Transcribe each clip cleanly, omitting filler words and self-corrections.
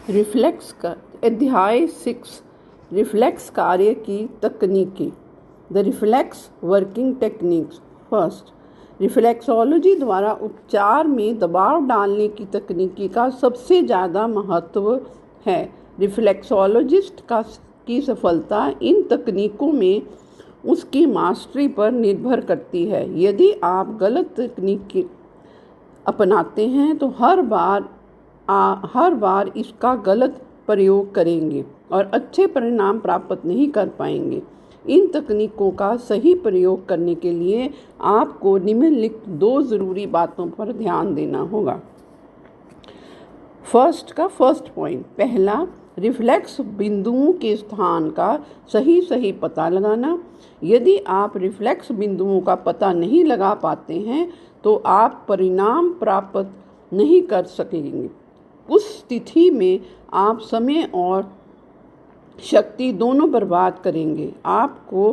Reflex का अध्याय 6 reflex कार्य की तकनीकी। The reflex working techniques. First, reflexology द्वारा उपचार में दबाव डालने की तकनीकी का सबसे ज़्यादा महत्व है। रिफ्लेक्सोलॉजिस्ट की सफलता इन तकनीकों में उसकी मास्टरी पर निर्भर करती है। यदि आप गलत तकनीक अपनाते हैं तो हर बार इसका गलत प्रयोग करेंगे और अच्छे परिणाम प्राप्त नहीं कर पाएंगे। इन तकनीकों का सही प्रयोग करने के लिए आपको निम्नलिखित 2 ज़रूरी बातों पर ध्यान देना होगा। फर्स्ट पॉइंट, पहला, रिफ्लेक्स बिंदुओं के स्थान का सही पता लगाना। यदि आप रिफ्लेक्स बिंदुओं का पता नहीं लगा पाते हैं तो आप परिणाम प्राप्त नहीं कर सकेंगे। उस स्थिति में आप समय और शक्ति दोनों बर्बाद करेंगे। आपको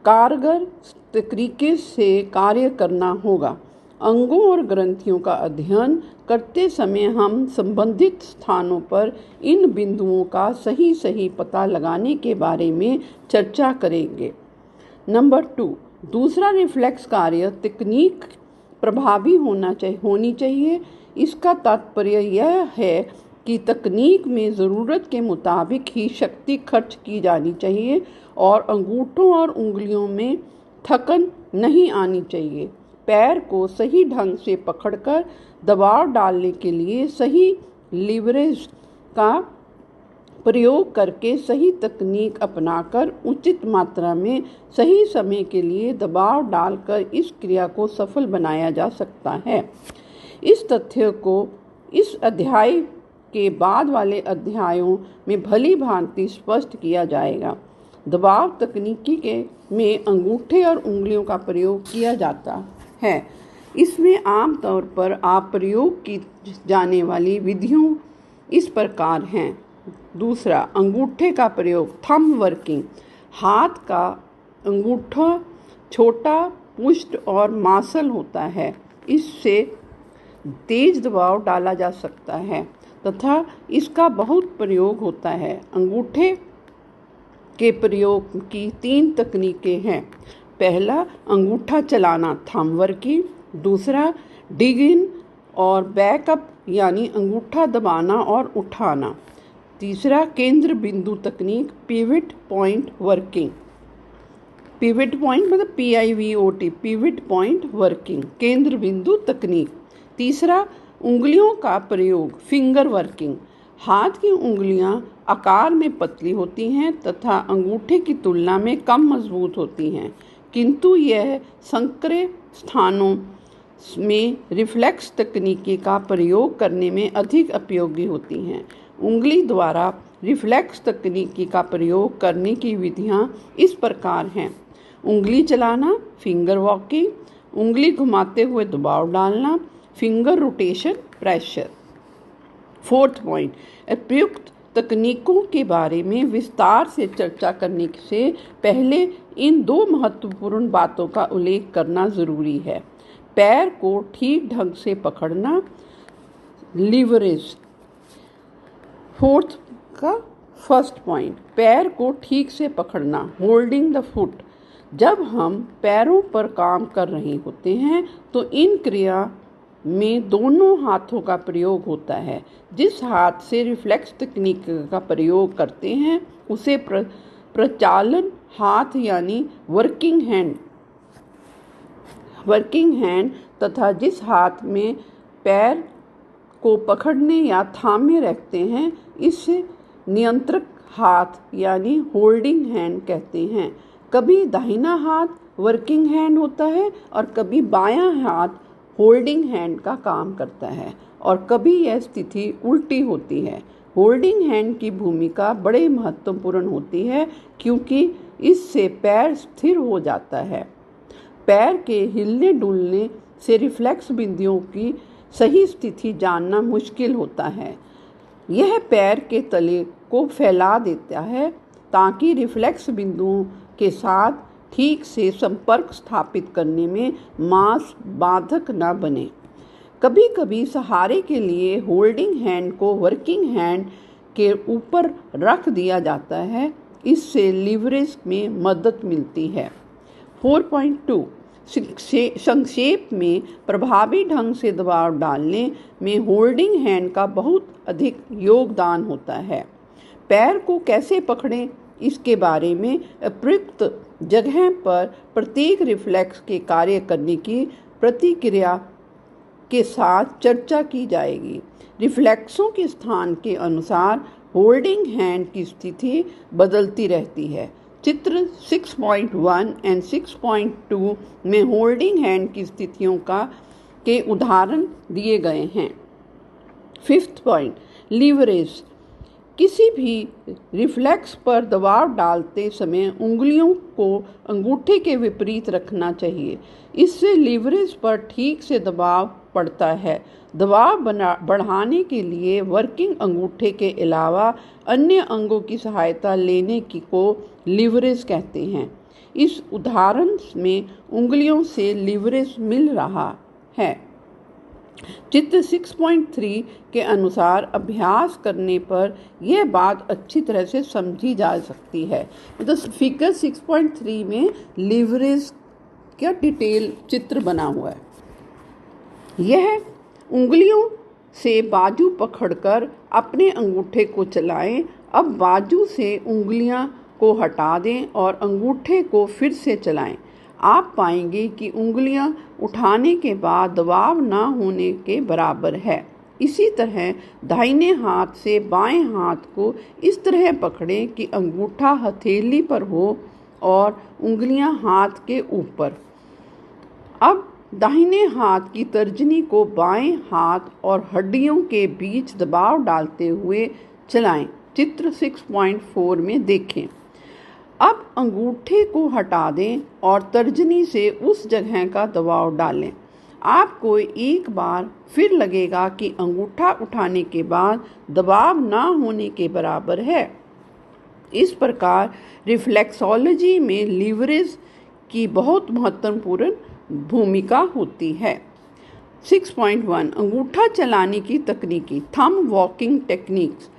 कारगर तरीके से कार्य करना होगा। अंगों और ग्रंथियों का अध्ययन करते समय हम संबंधित स्थानों पर इन बिंदुओं का सही पता लगाने के बारे में चर्चा करेंगे। नंबर 2, दूसरा, रिफ्लेक्स कार्य तकनीक प्रभावी होनी चाहिए। इसका तात्पर्य यह है कि तकनीक में ज़रूरत के मुताबिक ही शक्ति खर्च की जानी चाहिए और अंगूठों और उंगलियों में थकन नहीं आनी चाहिए। पैर को सही ढंग से पकड़कर दबाव डालने के लिए सही लीवरेज का प्रयोग करके सही तकनीक अपनाकर उचित मात्रा में सही समय के लिए दबाव डालकर इस क्रिया को सफल बनाया जा सकता है। इस तथ्य को इस अध्याय के बाद वाले अध्यायों में भली भांति स्पष्ट किया जाएगा। दबाव तकनीकी में अंगूठे और उंगलियों का प्रयोग किया जाता है। इसमें आमतौर पर आप प्रयोग की जाने वाली विधियों इस प्रकार हैं। दूसरा, अंगूठे का प्रयोग, थंब वर्किंग। हाथ का अंगूठा छोटा, पुष्ट और मांसल होता है। इससे तेज दबाव डाला जा सकता है तथा इसका बहुत प्रयोग होता है। अंगूठे के प्रयोग की 3 तकनीकें हैं। पहला, अंगूठा चलाना, थंब वर्किंग। दूसरा, डिग इन और बैकअप यानी अंगूठा दबाना और उठाना। तीसरा, केंद्र बिंदु तकनीक, pivot point working. Pivot point मतलब PIVOT, पिवट पॉइंट वर्किंग, केंद्र बिंदु तकनीक। तीसरा, उंगलियों का प्रयोग, फिंगर वर्किंग। हाथ की उंगलियां आकार में पतली होती हैं तथा अंगूठे की तुलना में कम मजबूत होती हैं, किंतु यह संकरे स्थानों में रिफ्लेक्स तकनीकी का प्रयोग करने में अधिक उपयोगी होती हैं। उंगली द्वारा रिफ्लेक्स तकनीकी का प्रयोग करने की विधियां इस प्रकार हैं। उंगली चलाना, फिंगर वॉकिंग। उंगली घुमाते हुए दबाव डालना, finger rotation, pressure. Fourth point, उपयुक्त तकनीकों के बारे में विस्तार से चर्चा करने से पहले इन 2 महत्वपूर्ण बातों का उल्लेख करना जरूरी है। पैर को ठीक ढंग से पकड़ना, लीवरेज। फर्स्ट पॉइंट, पैर को ठीक से पकड़ना, होल्डिंग द फुट। जब हम पैरों पर काम कर रहे होते हैं तो इन क्रिया में दोनों हाथों का प्रयोग होता है। जिस हाथ से रिफ्लेक्स तकनीक का प्रयोग करते हैं उसे प्रचालन हाथ यानी वर्किंग हैंड तथा जिस हाथ में पैर को पकड़ने या थामे रखते हैं इसे नियंत्रक हाथ यानी होल्डिंग हैंड कहते हैं। कभी दाहिना हाथ वर्किंग हैंड होता है और कभी बायां हाथ होल्डिंग हैंड का काम करता है और कभी यह स्थिति उल्टी होती है। होल्डिंग हैंड की भूमिका बड़े महत्वपूर्ण होती है क्योंकि इससे पैर स्थिर हो जाता है। पैर के हिलने डुलने से रिफ्लेक्स बिंदुओं की सही स्थिति जानना मुश्किल होता है। यह पैर के तले को फैला देता है ताकि रिफ्लेक्स बिंदुओं के साथ ठीक से संपर्क स्थापित करने में मांस बाधक न बने। कभी कभी सहारे के लिए होल्डिंग हैंड को वर्किंग हैंड के ऊपर रख दिया जाता है। इससे लीवरेज में मदद मिलती है। 4.2 संक्षेप में प्रभावी ढंग से दबाव डालने में होल्डिंग हैंड का बहुत अधिक योगदान होता है। पैर को कैसे पकड़ें, इसके बारे में उपयुक्त जगह पर प्रत्येक रिफ्लेक्स के कार्य करने की प्रतिक्रिया के साथ चर्चा की जाएगी। रिफ्लेक्सों के स्थान के अनुसार होल्डिंग हैंड की स्थिति बदलती रहती है। चित्र 6.1 एंड 6.2 में होल्डिंग हैंड की स्थितियों के उदाहरण दिए गए हैं। 5th point, leverage. किसी भी रिफ्लेक्स पर दबाव डालते समय उंगलियों को अंगूठे के विपरीत रखना चाहिए। इससे लीवरेज पर ठीक से दबाव पड़ता है। दबाव बढ़ाने के लिए वर्किंग अंगूठे के अलावा अन्य अंगों की सहायता लेने को लीवरेज कहते हैं। इस उदाहरण में उंगलियों से लीवरेज मिल रहा है। चित्र 6.3 के अनुसार अभ्यास करने पर यह बात अच्छी तरह से समझी जा सकती है। तो फिगर 6.3 में लीवरेज का डिटेल चित्र बना हुआ है। यह उंगलियों से बाजू पकड़कर अपने अंगूठे को चलाएं। अब बाजू से उंगलियां को हटा दें और अंगूठे को फिर से चलाएं। आप पाएंगे कि उंगलियां उठाने के बाद दबाव न होने के बराबर है। इसी तरह दाहिने हाथ से बाएं हाथ को इस तरह पकड़ें कि अंगूठा हथेली पर हो और उंगलियां हाथ के ऊपर। अब दाहिने हाथ की तर्जनी को बाएं हाथ और हड्डियों के बीच दबाव डालते हुए चलाएं। चित्र 6.4 में देखें। अब अंगूठे को हटा दें और तर्जनी से उस जगह का दबाव डालें। आपको एक बार फिर लगेगा कि अंगूठा उठाने के बाद दबाव ना होने के बराबर है। इस प्रकार रिफ्लेक्सोलॉजी में लीवरेज की बहुत महत्वपूर्ण भूमिका होती है। 6.1 अंगूठा चलाने की तकनीकी, थंब वॉकिंग टेक्निक्स।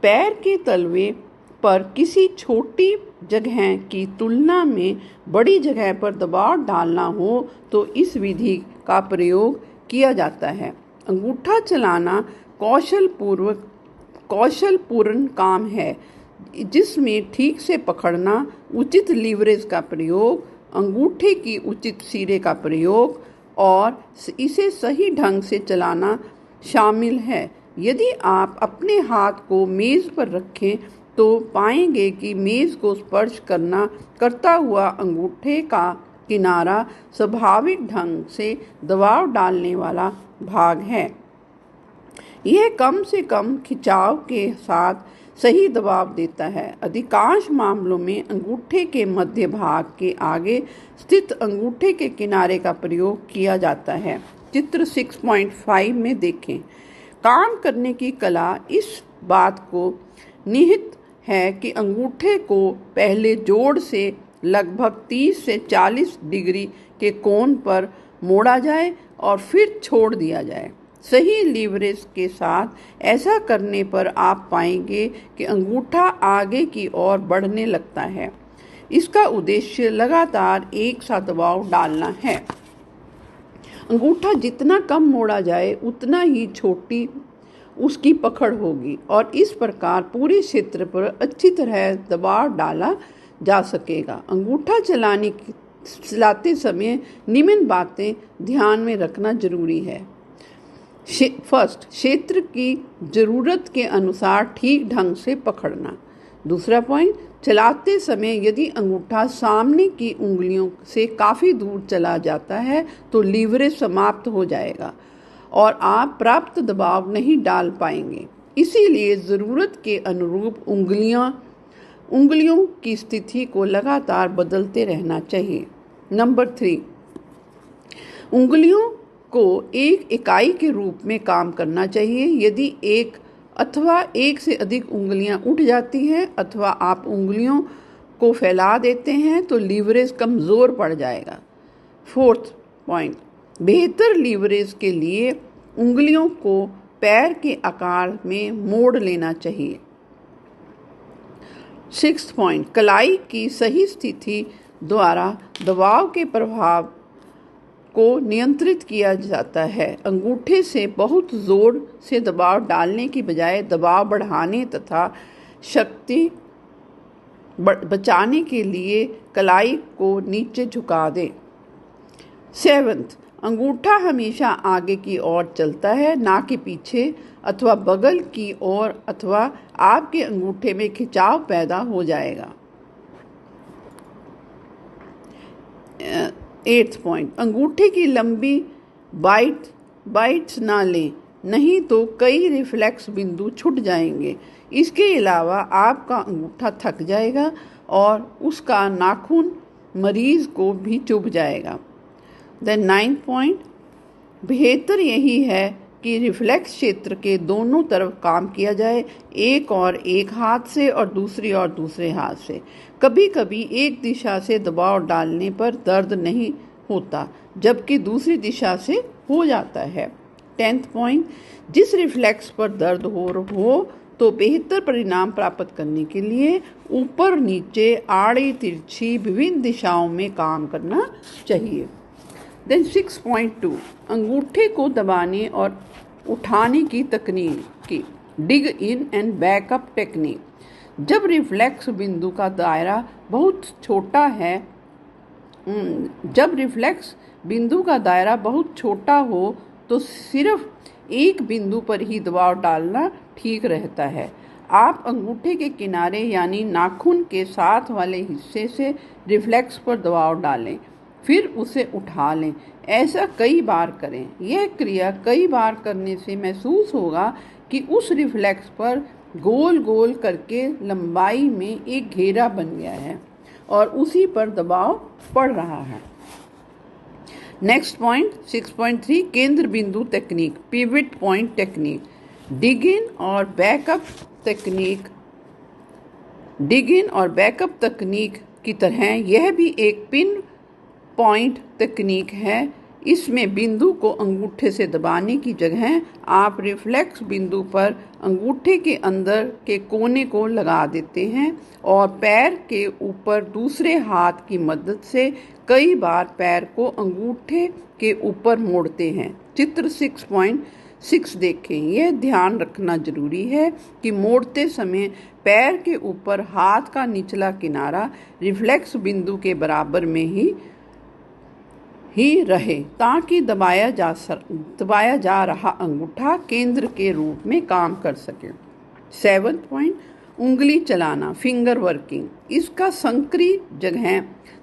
पैर के तलवे पर किसी छोटी जगह की तुलना में बड़ी जगह पर दबाव डालना हो तो इस विधि का प्रयोग किया जाता है। अंगूठा चलाना कौशलपूर्ण काम है, जिसमें ठीक से पकड़ना, उचित लीवरेज का प्रयोग, अंगूठे की उचित सिरे का प्रयोग और इसे सही ढंग से चलाना शामिल है। यदि आप अपने हाथ को मेज पर रखें तो पाएंगे कि मेज को स्पर्श करता हुआ अंगूठे का किनारा स्वाभाविक ढंग से दबाव डालने वाला भाग है। यह कम से कम खिंचाव के साथ सही दबाव देता है। अधिकांश मामलों में अंगूठे के मध्य भाग के आगे स्थित अंगूठे के किनारे का प्रयोग किया जाता है। चित्र 6.5 में देखें। काम करने की कला इस बात को निहित है कि अंगूठे को पहले जोड़ से लगभग 30 से 40 डिग्री के कोण पर मोड़ा जाए और फिर छोड़ दिया जाए। सही लीवरेज के साथ ऐसा करने पर आप पाएंगे कि अंगूठा आगे की ओर बढ़ने लगता है। इसका उद्देश्य लगातार एक सा दबाव डालना है। अंगूठा जितना कम मोड़ा जाए उतना ही छोटी उसकी पकड़ होगी और इस प्रकार पूरे क्षेत्र पर अच्छी तरह दबाव डाला जा सकेगा। अंगूठा चलाते समय निम्न बातें ध्यान में रखना जरूरी है। फर्स्ट, क्षेत्र की ज़रूरत के अनुसार ठीक ढंग से पकड़ना। दूसरा पॉइंट, चलाते समय यदि अंगूठा सामने की उंगलियों से काफ़ी दूर चला जाता है तो लीवरेज समाप्त हो जाएगा और आप प्राप्त दबाव नहीं डाल पाएंगे। इसीलिए ज़रूरत के अनुरूप उंगलियों की स्थिति को लगातार बदलते रहना चाहिए। नंबर 3, उंगलियों को एक इकाई के रूप में काम करना चाहिए। यदि एक अथवा एक से अधिक उंगलियां उठ जाती हैं अथवा आप उंगलियों को फैला देते हैं तो लीवरेज कमज़ोर पड़ जाएगा। 4th पॉइंट, बेहतर लीवरेज के लिए उंगलियों को पैर के आकार में मोड़ लेना चाहिए। 6th पॉइंट, कलाई की सही स्थिति द्वारा दबाव के प्रभाव को नियंत्रित किया जाता है। अंगूठे से बहुत जोर से दबाव डालने की बजाय दबाव बढ़ाने तथा शक्ति बचाने के लिए कलाई को नीचे झुका दें। 7th, अंगूठा हमेशा आगे की ओर चलता है, ना कि पीछे अथवा बगल की ओर, अथवा आपके अंगूठे में खिंचाव पैदा हो जाएगा। 8th पॉइंट, अंगूठे की लंबी बाइट्स ना लें, नहीं तो कई रिफ्लेक्स बिंदु छूट जाएंगे। इसके अलावा आपका अंगूठा थक जाएगा और उसका नाखून मरीज को भी चुभ जाएगा। देन 9th पॉइंट, बेहतर यही है कि रिफ्लेक्स क्षेत्र के दोनों तरफ काम किया जाए, एक हाथ से और दूसरे हाथ से। कभी कभी एक दिशा से दबाव डालने पर दर्द नहीं होता, जबकि दूसरी दिशा से हो जाता है। 10th पॉइंट, जिस रिफ्लेक्स पर दर्द हो तो बेहतर परिणाम प्राप्त करने के लिए ऊपर नीचे आड़ी तिरछी विभिन्न दिशाओं में काम करना चाहिए। देन 6.2, अंगूठे को दबाने और उठाने की तकनीक, डिग इन एंड बैकअप टेक्निक। जब रिफ्लेक्स बिंदु का दायरा बहुत छोटा हो तो सिर्फ एक बिंदु पर ही दबाव डालना ठीक रहता है। आप अंगूठे के किनारे यानी नाखून के साथ वाले हिस्से से रिफ्लेक्स पर दबाव डालें, फिर उसे उठा लें। ऐसा कई बार करें। यह क्रिया कई बार करने से महसूस होगा कि उस रिफ्लेक्स पर गोल गोल करके लंबाई में एक घेरा बन गया है और उसी पर दबाव पड़ रहा है। नेक्स्ट पॉइंट 6.3, केंद्र बिंदु तकनीक, पिवट पॉइंट टेक्निक। डिग इन और बैकअप तकनीक की तरह यह भी एक पिन पॉइंट तकनीक है। इसमें बिंदु को अंगूठे से दबाने की जगह आप रिफ्लेक्स बिंदु पर अंगूठे के अंदर के कोने को लगा देते हैं और पैर के ऊपर दूसरे हाथ की मदद से कई बार पैर को अंगूठे के ऊपर मोड़ते हैं। चित्र 6.6 देखें। यह ध्यान रखना जरूरी है कि मोड़ते समय पैर के ऊपर हाथ का निचला किनारा रिफ्लेक्स बिंदु के बराबर में ही रहे, ताकि दबाया जा रहा अंगूठा केंद्र के रूप में काम कर सके। 7th पॉइंट, उंगली चलाना, फिंगर वर्किंग। इसका संक्रिय जगह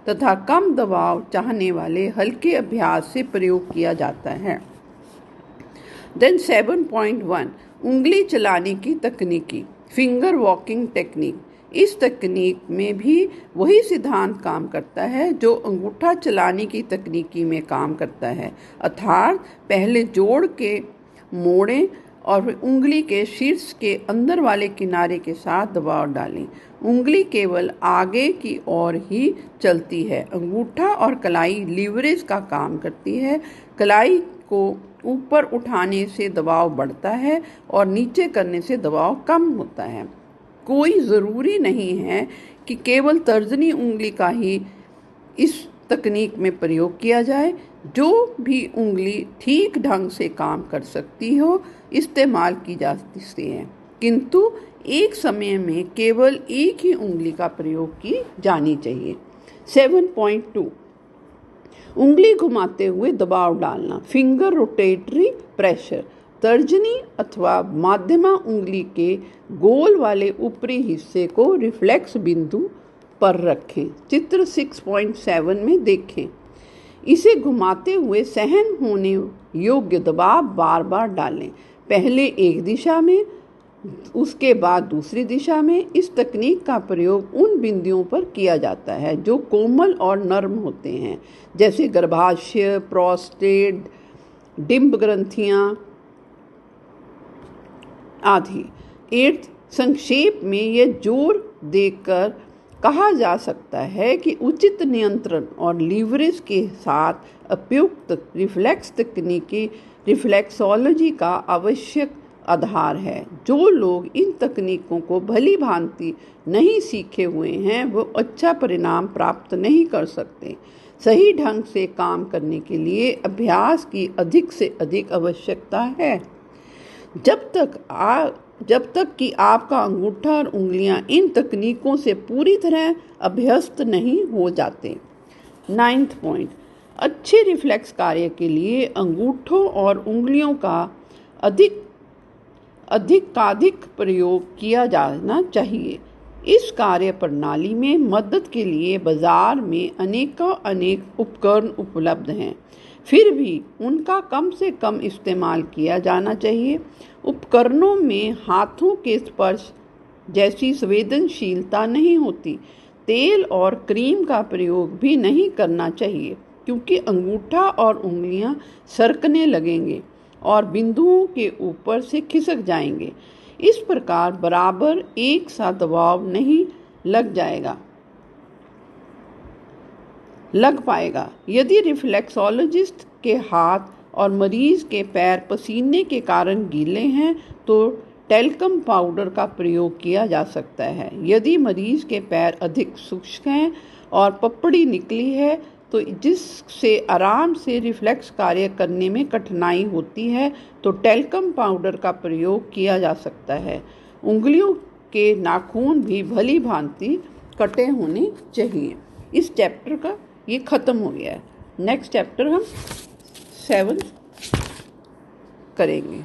तथा कम दबाव चाहने वाले हल्के अभ्यास से प्रयोग किया जाता है। देन 7.1, उंगली चलाने की तकनीकी, फिंगर वॉकिंग टेक्निक। इस तकनीक में भी वही सिद्धांत काम करता है जो अंगूठा चलाने की तकनीकी में काम करता है, अर्थात पहले जोड़ के मोड़ें और फिर उंगली के शीर्ष के अंदर वाले किनारे के साथ दबाव डालें। उंगली केवल आगे की ओर ही चलती है। अंगूठा और कलाई लीवरेज का काम करती है। कलाई को ऊपर उठाने से दबाव बढ़ता है और नीचे करने से दबाव कम होता है। कोई ज़रूरी नहीं है कि केवल तर्जनी उंगली का ही इस तकनीक में प्रयोग किया जाए। जो भी उंगली ठीक ढंग से काम कर सकती हो इस्तेमाल की जा सकती है, किंतु एक समय में केवल एक ही उंगली का प्रयोग की जानी चाहिए। 7.2, उंगली घुमाते हुए दबाव डालना, फिंगर रोटेटरी प्रेशर। तर्जनी अथवा माध्यमा उंगली के गोल वाले ऊपरी हिस्से को रिफ्लेक्स बिंदु पर रखें। चित्र 6.7 में देखें। इसे घुमाते हुए सहन होने योग्य दबाव बार बार डालें, पहले एक दिशा में, उसके बाद दूसरी दिशा में। इस तकनीक का प्रयोग उन बिंदुओं पर किया जाता है जो कोमल और नर्म होते हैं, जैसे गर्भाशय, प्रोस्टेट, डिंब ग्रंथियां आदि। 8th, संक्षेप में यह जोर देकर कहा जा सकता है कि उचित नियंत्रण और लीवरेज के साथ उपयुक्त रिफ्लेक्स तकनीकी रिफ्लेक्सोलॉजी का आवश्यक आधार है। जो लोग इन तकनीकों को भली भांति नहीं सीखे हुए हैं वो अच्छा परिणाम प्राप्त नहीं कर सकते। सही ढंग से काम करने के लिए अभ्यास की अधिक से अधिक आवश्यकता है। जब तक कि आपका अंगूठा और उंगलियां इन तकनीकों से पूरी तरह अभ्यस्त नहीं हो जाते। 9th पॉइंट, अच्छे रिफ्लेक्स कार्य के लिए अंगूठों और उंगलियों का अधिकाधिक प्रयोग किया जाना चाहिए। इस कार्य प्रणाली में मदद के लिए बाजार में अनेक उपकरण उपलब्ध हैं, फिर भी उनका कम से कम इस्तेमाल किया जाना चाहिए। उपकरणों में हाथों के स्पर्श जैसी संवेदनशीलता नहीं होती। तेल और क्रीम का प्रयोग भी नहीं करना चाहिए, क्योंकि अंगूठा और उंगलियां सरकने लगेंगे और बिंदुओं के ऊपर से खिसक जाएंगे। इस प्रकार बराबर एक सा दबाव नहीं लग पाएगा। यदि रिफ्लेक्सोलॉजिस्ट के हाथ और मरीज के पैर पसीने के कारण गीले हैं तो टेल्कम पाउडर का प्रयोग किया जा सकता है। यदि मरीज के पैर अधिक शुष्क हैं और पपड़ी निकली है तो जिससे आराम से रिफ्लेक्स कार्य करने में कठिनाई होती है तो टेल्कम पाउडर का प्रयोग किया जा सकता है। उंगलियों के नाखून भी भली भांति कटे होने चाहिए। इस चैप्टर का ये ख़त्म हो गया है। नेक्स्ट चैप्टर हम 7 करेंगे।